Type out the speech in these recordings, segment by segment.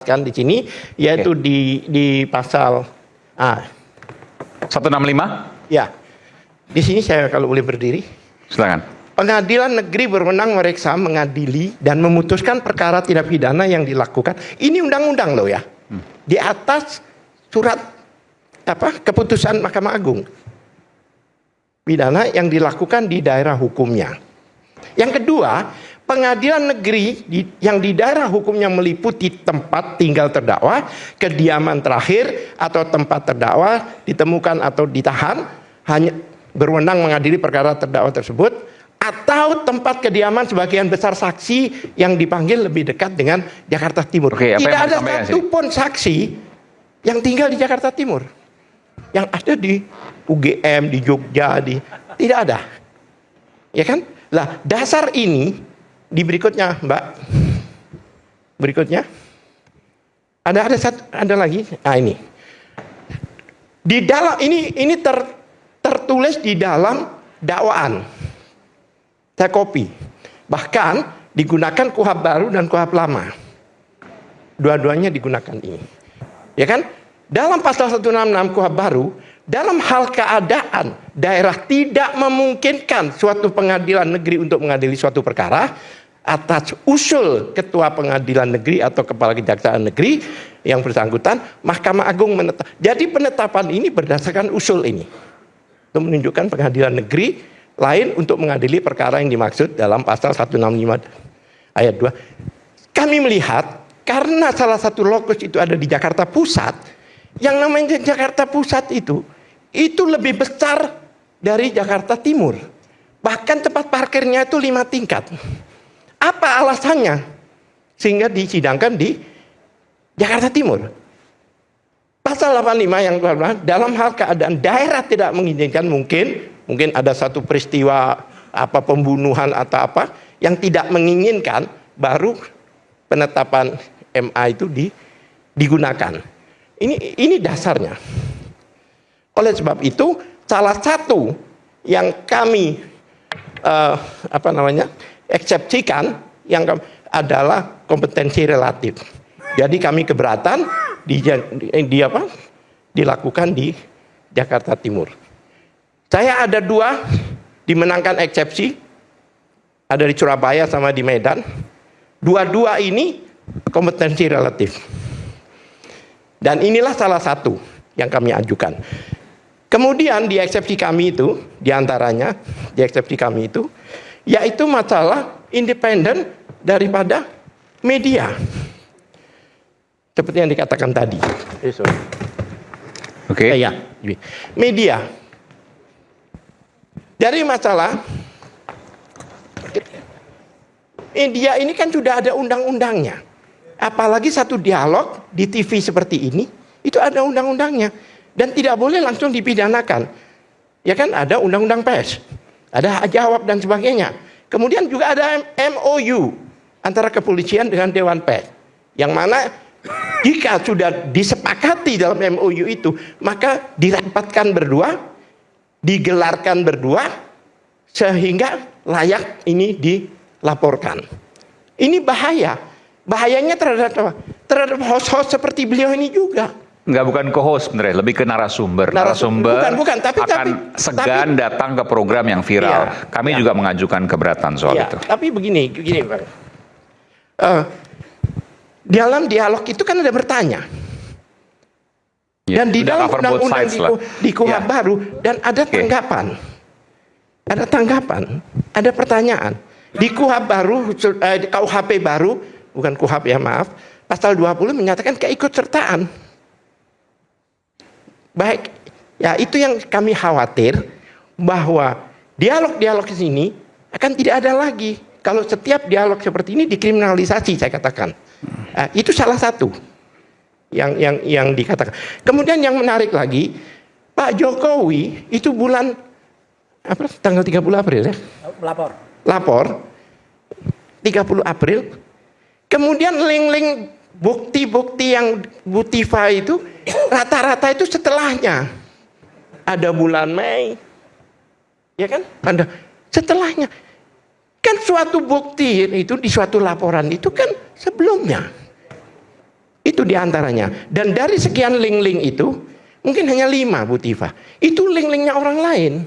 kan di sini, yaitu di pasal 165. ya. Di sini saya kalau boleh berdiri. Silakan. Pengadilan negeri berwenang memeriksa, mengadili dan memutuskan perkara tindak pidana yang dilakukan. Ini undang-undang loh ya. Di atas surat keputusan Mahkamah Agung. Pidana yang dilakukan di daerah hukumnya. Yang kedua, pengadilan negeri yang di daerah hukumnya meliputi tempat tinggal terdakwa, kediaman terakhir atau tempat terdakwa ditemukan atau ditahan, hanya berwenang mengadili perkara terdakwa tersebut, atau tempat kediaman sebagian besar saksi yang dipanggil lebih dekat dengan Jakarta Timur. Tidak ada satupun saksi yang tinggal di Jakarta Timur. Yang ada di UGM, di Jogja, tidak ada. Ya kan? Lah, dasar ini di berikutnya, Mbak. Berikutnya. Ada lagi. Nah, ini. Di dalam ini tertulis di dalam dakwaan. Saya copy. Bahkan digunakan KUHP baru dan KUHP lama. Dua-duanya digunakan ini. Ya kan? Dalam pasal 166 KUHP baru, dalam hal keadaan daerah tidak memungkinkan suatu pengadilan negeri untuk mengadili suatu perkara, atas usul ketua pengadilan negeri atau kepala kejaksaan negeri yang bersangkutan, Mahkamah Agung menetap. Jadi penetapan ini berdasarkan usul ini. Untuk menunjukkan pengadilan negeri lain untuk mengadili perkara yang dimaksud dalam pasal 165 ayat 2. Kami melihat karena salah satu lokus itu ada di Jakarta Pusat, yang namanya Jakarta Pusat itu lebih besar dari Jakarta Timur. Bahkan tempat parkirnya itu 5 tingkat. Apa alasannya? Sehingga disidangkan di Jakarta Timur. Pasal 85 yang dalam hal keadaan daerah tidak mengizinkan, mungkin ada satu peristiwa pembunuhan atau apa yang tidak menginginkan, baru penetapan MA itu digunakan. Ini dasarnya. Oleh sebab itu, salah satu yang kami eksepsikan yang adalah kompetensi relatif. Jadi kami keberatan dilakukan di Jakarta Timur. Saya ada 2 dimenangkan eksepsi, ada di Surabaya sama di Medan. Dua-dua ini kompetensi relatif. Dan inilah salah satu yang kami ajukan. Kemudian di eksepsi kami itu, diantaranya di eksepsi kami itu, yaitu masalah independen daripada media. Seperti yang dikatakan tadi. Oke. Ya, media. Dari masalah media ini kan sudah ada undang-undangnya. Apalagi satu dialog di TV seperti ini, itu ada undang-undangnya. Dan tidak boleh langsung dipidanakan. Ya kan, ada undang-undang pers, ada hak jawab dan sebagainya. Kemudian juga ada MOU antara kepolisian dengan Dewan Pers, yang mana jika sudah disepakati dalam MOU itu, maka dirapatkan berdua, digelarkan berdua, sehingga layak ini dilaporkan. Ini bahaya. Bahayanya terhadap host-host seperti beliau ini juga. Bukan co-host sebenarnya, lebih ke narasumber. Bukan, tapi segan datang ke program yang viral. Iya, Kami juga mengajukan keberatan soal itu. Tapi begini Bang. Dalam dialog itu kan ada bertanya. Dan di dalam undang-undang di KUHP baru, dan ada tanggapan. Ada tanggapan, ada pertanyaan. Di KUHP baru, KUHP baru, bukan KUHP ya, maaf, pasal 20 menyatakan keikutsertaan. Baik, ya itu yang kami khawatir, bahwa dialog-dialog di sini akan tidak ada lagi kalau setiap dialog seperti ini dikriminalisasi, saya katakan. Itu salah satu yang dikatakan. Kemudian yang menarik lagi, Pak Jokowi itu bulan tanggal 30 April ya? Lapor 30 April. Kemudian link-link bukti-bukti yang Butiva itu rata-rata itu setelahnya. Ada bulan Mei. Ya kan? Ada setelahnya. Kan suatu bukti itu di suatu laporan itu kan sebelumnya. Itu diantaranya. Dan dari sekian link-link itu, mungkin hanya 5, Bu Tifa. Itu link-linknya orang lain.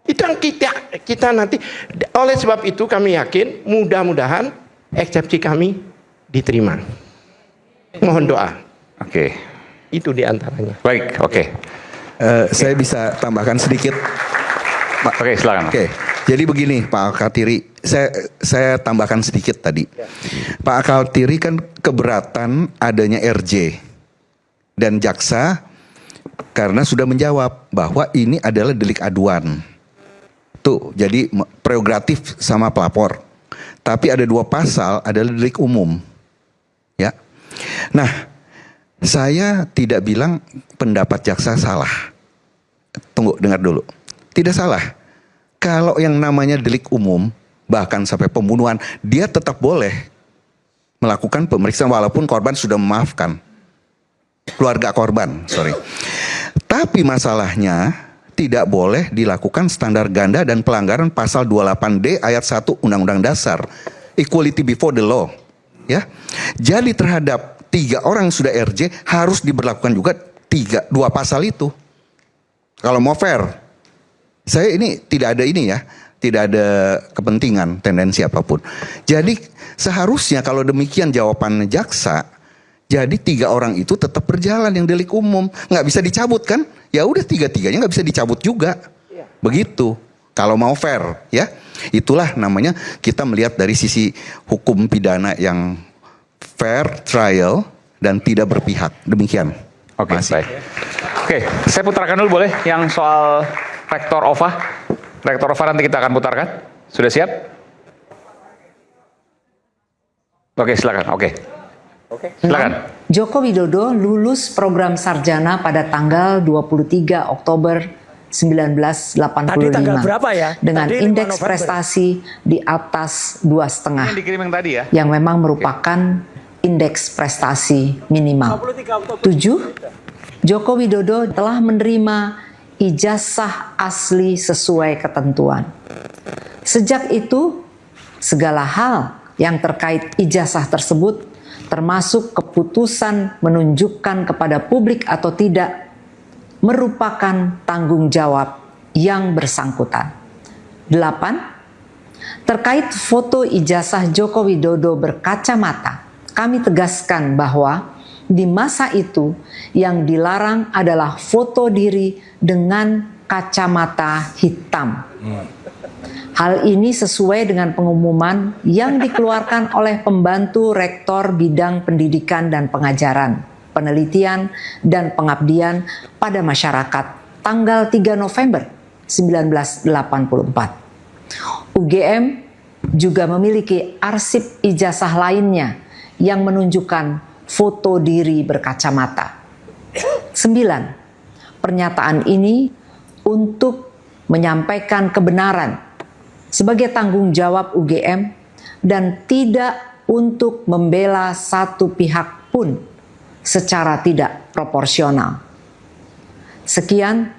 Itu yang kita nanti. Oleh sebab itu kami yakin, mudah-mudahan eksepsi kami diterima. Mohon doa. Oke. Itu diantaranya. Baik, oke. Saya bisa tambahkan sedikit. Oke, silakan. Oke, jadi begini Pak Alkatiri, saya tambahkan sedikit tadi. Pak Alkatiri kan keberatan adanya RJ dan jaksa karena sudah menjawab bahwa ini adalah delik aduan. Tuh, jadi prerogatif sama pelapor. Tapi ada 2 pasal adalah delik umum. Ya. Nah, saya tidak bilang pendapat jaksa salah. Tunggu, dengar dulu. Tidak salah. Kalau yang namanya delik umum, bahkan sampai pembunuhan, dia tetap boleh melakukan pemeriksaan walaupun korban sudah memaafkan. Keluarga korban, sorry. Tapi masalahnya tidak boleh dilakukan standar ganda dan pelanggaran pasal 28D ayat 1 Undang-Undang Dasar. Equality before the law. Ya. Jadi terhadap 3 orang yang sudah RJ harus diberlakukan juga 2 pasal itu. Kalau mau fair. Saya ini tidak ada ini ya, tidak ada kepentingan, tendensi apapun. Jadi seharusnya kalau demikian jawaban jaksa, jadi 3 orang itu tetap berjalan yang delik umum, nggak bisa dicabut kan? Ya udah 3-3-nya nggak bisa dicabut juga, begitu. Kalau mau fair, ya itulah namanya kita melihat dari sisi hukum pidana yang fair trial dan tidak berpihak. Demikian. Oke, baik. Oke, saya putarkan dulu boleh yang soal Rektor OVA. Rektor OVA nanti kita akan putarkan. Sudah siap? Oke, silakan. Oke. Silakan. Joko Widodo lulus program sarjana pada tanggal 23 Oktober 1985. Tadi tanggal berapa ya? Dengan Tadi indeks 5 November. prestasi di atas 2,5. Yang dikirim yang tadi ya. Yang memang merupakan indeks prestasi minimal. 7. Joko Widodo telah menerima ijazah asli sesuai ketentuan. Sejak itu, segala hal yang terkait ijazah tersebut, termasuk keputusan menunjukkan kepada publik atau tidak, merupakan tanggung jawab yang bersangkutan. 8. Terkait foto ijazah Joko Widodo berkacamata, kami tegaskan bahwa di masa itu yang dilarang adalah foto diri dengan kacamata hitam. Hal ini sesuai dengan pengumuman yang dikeluarkan oleh pembantu rektor bidang pendidikan dan pengajaran, penelitian dan pengabdian pada masyarakat tanggal 3 November 1984. UGM juga memiliki arsip ijazah lainnya yang menunjukkan foto diri berkacamata. 9. Pernyataan ini untuk menyampaikan kebenaran sebagai tanggung jawab UGM dan tidak untuk membela satu pihak pun secara tidak proporsional. Sekian,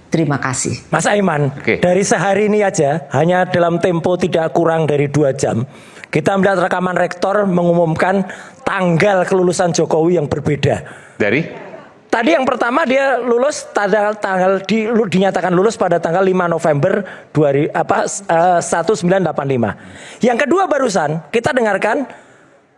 terima kasih. Mas Aiman, dari sehari ini aja, hanya dalam tempo tidak kurang dari 2 jam, kita melihat rekaman rektor mengumumkan tanggal kelulusan Jokowi yang berbeda. Dari? Tadi yang pertama dia lulus dinyatakan lulus pada tanggal 5 November 1985. Yang kedua barusan kita dengarkan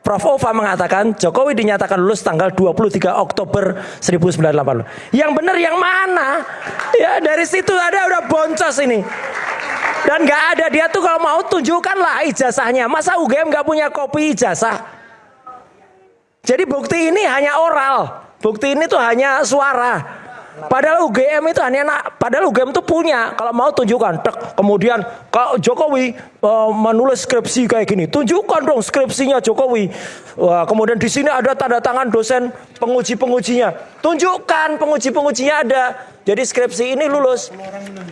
Prof. Ova mengatakan Jokowi dinyatakan lulus tanggal 23 Oktober 1985. Yang benar yang mana? Ya dari situ udah boncos ini. Dan nggak ada, dia tuh kalau mau tunjukkanlah ijazahnya. Masa UGM nggak punya kopi ijazah? Jadi bukti ini hanya oral. Bukti ini tuh hanya suara. Padahal UGM itu padahal UGM itu punya. Kalau mau tunjukkan. Kemudian kalau Jokowi menulis skripsi kayak gini, tunjukkan dong skripsinya Jokowi. Kemudian di sini ada tanda tangan dosen penguji-pengujinya. Tunjukkan penguji-pengujinya ada. Jadi skripsi ini lulus.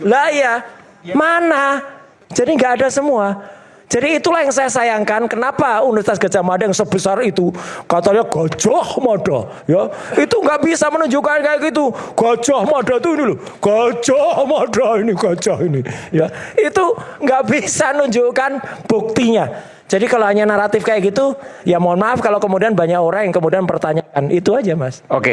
Lah ya, mana? Jadi nggak ada semua. Jadi itulah yang saya sayangkan, kenapa Universitas Gajah Mada yang sebesar itu katanya Gajah Mada, ya itu nggak bisa menunjukkan kayak gitu. Gajah Mada tuh ini loh, Gajah Mada ini gajah ini, ya itu nggak bisa nunjukkan buktinya. Jadi kalau hanya naratif kayak gitu, ya mohon maaf kalau kemudian banyak orang yang kemudian pertanyaan itu aja, Mas. Oke.